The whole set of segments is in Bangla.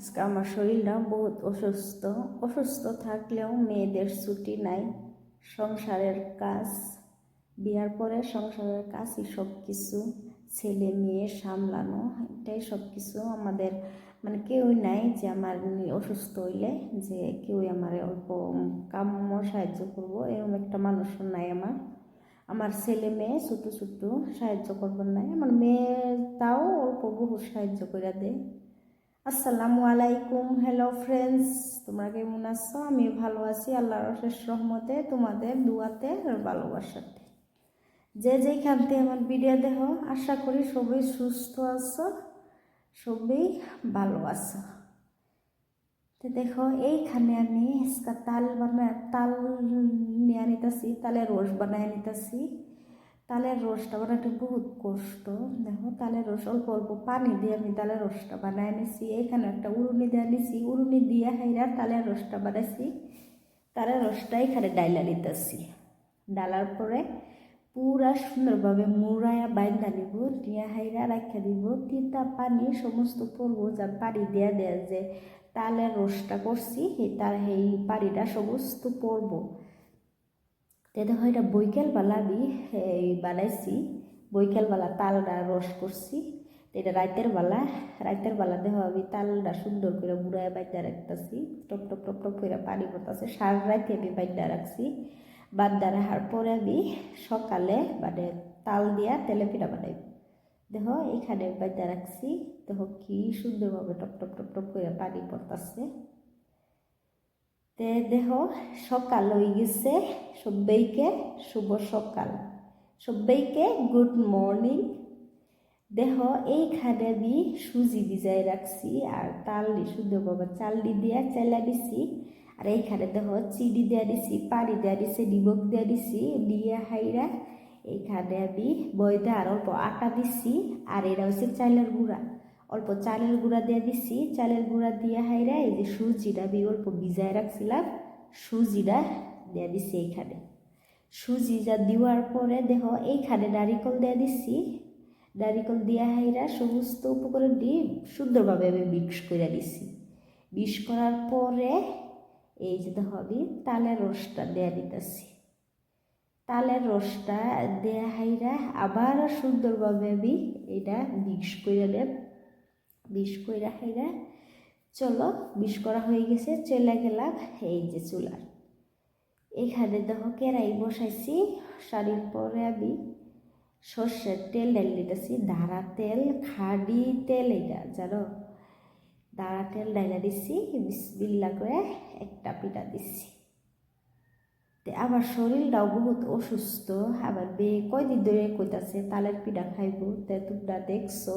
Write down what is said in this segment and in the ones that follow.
আজকে আমার শরীরটা বহুত অসুস্থ থাকলেও মেয়েদের ছুটি নাই। সংসারের কাজ, বিয়ার পরে সংসারের কাজই সব কিছু, ছেলে মেয়ে সামলানো, এটাই সব কিছু আমাদের। মানে কেউই নাই যে আমার অসুস্থ হইলে যে কেউই আমার অল্প কাম্য সাহায্য করবো, এরকম একটা মানুষও নাই আমার। আমার ছেলে মেয়ে ছোটো ছোটো সাহায্য করবার নাই, আমার মেয়ে তাও অল্প বহু সাহায্য করে দেয়। আসসালামু আলাইকুম, হ্যালো ফ্রেন্ডস, তোমরা কেমন আছো? আমি ভালো আছি আল্লাহর অশেষ রহমতে, তোমাদের দুয়াতে আর ভালোবাসাতে। যে যেইখান থেকে আমার ভিডিও দেখো, আশা করি সবাই সুস্থ আছো, সবাই ভালো আছো। তো দেখো এইখানে আমি তাল নিয়ে নিতেছি, তালের রস বানায় নিতেছি। তালের রসটা বানাতে বহুত কষ্ট। দেখো তালের রস অল্প অল্প পানি দিয়ে আমি তালের রসটা বানায় নিছি। এইখানে একটা উড়ুনি দিয়ে নিছি, উড়ুনি দিয়ে হাইরা তালের রসটা বানাইছি। তালের রসটা এখানে ডাইলা নিতেছি। ডালার পরে পুরা সুন্দরভাবে মুড়াইয়া বাইন্দা নিব, নিয়ে হাইরা রাখা দিব। তিতা পানি সমস্ত পড়বো, যার পানি দেয়া দেয়া যে তালের রসটা করছি সেই পানিটা সমস্ত পড়বো। তো দেখো এটা বৈকালবেলা আমি বানাইছি, বৈকালবেলা তালটা রস করছি। এটা রাতের বেলা দেখো আমি তালটা সুন্দর করে মুড়ায় বাইন্দা রাখতেছি, টপ টপ টপ টপ করে পানি পড়তেছে। সারা রাতে আমি বাইন্দা রাখছি। বান্দা রাখার পরে আমি সকালে মানে তাল দিয়া তেলে পিঠা বানাই। দেখো এখানে বাইন্দা রাখছি, দেখো কি সুন্দরভাবে টপ টপ টপ টপ করে পানি পড়তেছে। তে দেখো সকাল হয়ে গেছে, সবাইকে শুভ সকাল, সবাইকে গুড মর্নিং। দেখো এইখানে আমি সুজি ভিজাই রাখছি আর তাল সুন্দরভাবে চালনি দিয়ে চালা দিছি। আর এইখানে দেখো চিনি দেওয়া দিছি, পানি দেওয়া দিছি, নিমখ দেওয়া দিছি, দিয়ে হাইরা এইখানে আমি ময়দা আর অল্প আটা দিছি। আর এটা হচ্ছে চালের গুঁড়া, অল্প চালের গুঁড়া দিয়ে দিছি। চালের গুঁড়া দিয়ে হাইরা এই যে সুজিটা আমি অল্প ভিজায় রাখছিলাম, সুজিটা দিয়ে দিছি এইখানে। সুজি যা দেওয়ার পরে দেখো এইখানে নারিকেল দিয়ে দিছি। নারিকেল দিয়ে হাইরা সমস্ত উপকরণ দিয়ে সুন্দরভাবে আমি মিক্স করে দিছি। মিক্স করার পরে এই যে দেখো আমি তালের রসটা দেয়া দিতেছি। তালের রসটা দেয়া হাইরা আবার সুন্দরভাবে আমি এটা মিক্স করে নেব। মিক্স করে হাইরা চলো, মিক্স করা হয়ে গেছে, চলে গেলাম এই যে চুলার। এখানে দেখো কেরাই বসাইছি, শাড়ির পরে আমি সর্ষের তেল ঢেলে দিতেছি। দাঁড়া তেল, খাঁটি তেল, এটা জানো, দাঁড়া তেল ঢেলে দিচ্ছি। বিসমিল্লাহ করে একটা পিঠা দিচ্ছি। আমার শরীরটাও বহুত অসুস্থ। আমার মেয়ে কয়দিন ধরে কইতাছে তালের পিঠা খাইব। তে তোমরা দেখছো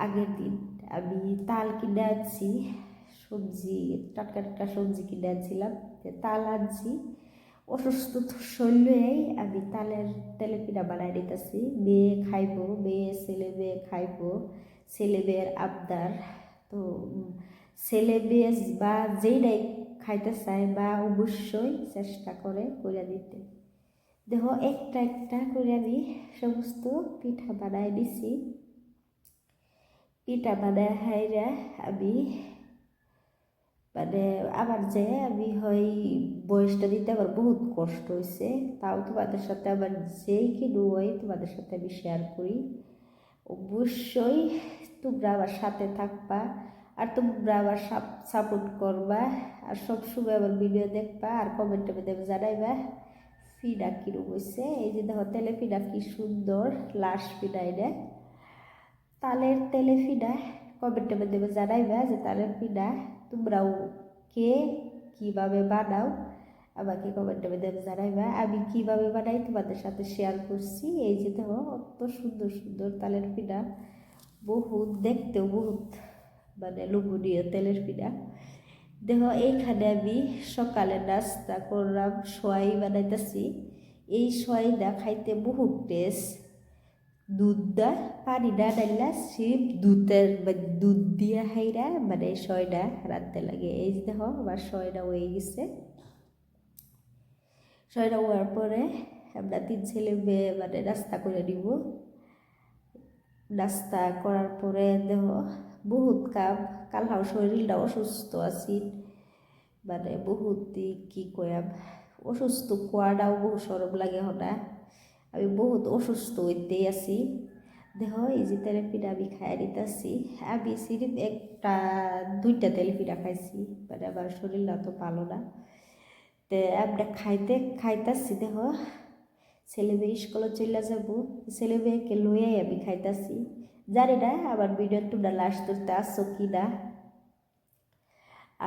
আগের দিন আমি তাল কিনে আনছি, সবজি টাটকা টাটকা সবজি কিনে আনছিলাম, তাল আনছি। অসুস্থ শরীরেই আমি তেলে পিঠা বানাই দিতেছি। মেয়ে খাইব, ছেলে মেয়ে খাইব, ছেলে মেয়ের আবদার। তো ছেলে মেয়ে বা যেইটাই খাইতে চায় বা অবশ্যই চেষ্টা করে দিতে। দেখো একটা একটা করে আমি সমস্ত পিঠা বানাই দিছি। পিঠা বানায় হাইরা আমি মানে আমার যে আমি হয় বয়সটা দিতে আমার বহুত কষ্ট হয়েছে, তাও তোমাদের সাথে আমার যেই কিনু হয় তোমাদের সাথে আমি শেয়ার করি। অবশ্যই তোমরা আমার সাথে থাকবা আর তোমরা আমার সাপোর্ট করবা আর সবসময় আমার ভিডিও দেখবা আর কমেন্টে দেবে জানাইবা ফিডা কিরম হয়েছে। এই যে দেখো তেলে ফিডা কি সুন্দর, লাশ ফিডা, এটা তালের তেলে ফিডা। কমেন্টে দেবে জানাইবা যে তালের ফিডা তোমরাও কে কীভাবে বানাও, আমাকে কমেন্টে দেবে জানাইবা। আমি কীভাবে বানাই তোমাদের সাথে শেয়ার করছি। এই যে দেখো অত সুন্দর সুন্দর তালের পিঠা, বহুত দেখতেও বহুত মানে লোভনীয় তেলের পিঠা। দেখো এইখানে আমি সকালে নাস্তা করলাম, সোয়াই বানাইতেছি। এই সোয়াইটা খাইতে বহুত টেস্ট। দুধটা পানিটা ডাইলা সিপ দুধ দিয়া হাইরা মানে সয়টা রাঁধতে লাগে। এই যে দেখো আমার সয়টা হয়ে গেছে। সয়টা হওয়ার পরে আমরা তিন ছেলে মেয়ে মানে নাস্তা করে নিব। নাস্তা করার পরে দেখো বহুত কালহাও শরীরটা অসুস্থ আছি, মানে বহুত কি কয়াম অসুস্থ খোয়াটাও বহু সরব লাগে হঠাৎ। আমি বহুত অসুস্থ হইতেই আছি। দেহ এই যে তেলেপিঠা আমি খাই দিতেছি, আমি সিরিপ দুইটা তেলেপিঠা খাইছি, মানে আমার শরীরটা তো ভালো না। তে আমরা খাইতাছি দেহ ছেলে মেয়ে স্কুলে চলে যাব, ছেলে মেয়েকে লইয়াই আমি খাইতাছি। জানি না আবার ভিডিও টুডা লাস্ট করতে আসছো কি না।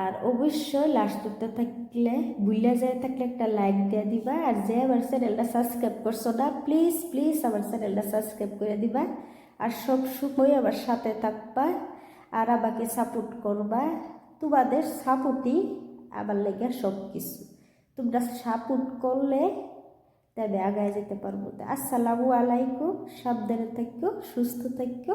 আর অবশ্যই লাস্ট করতে থাকলে ভুলে যায় থাকলে একটা লাইক দিয়ে দিবা, আর যে আমার চ্যানেলটা সাবস্ক্রাইব করছো না প্লিজ প্লিজ আমার চ্যানেলটা সাবস্ক্রাইব করে দিবা, আর সব সময় আমার সাথে থাকবা আর আমাকে সাপোর্ট করবা। তোমাদের সাপোর্টই আমার লেগে সব কিছু, তোমরা সাপোর্ট করলে তবে আগায় যেতে পারবো। আসসালামু আলাইকুম, সাবধানে থাকো, সুস্থ থাকো।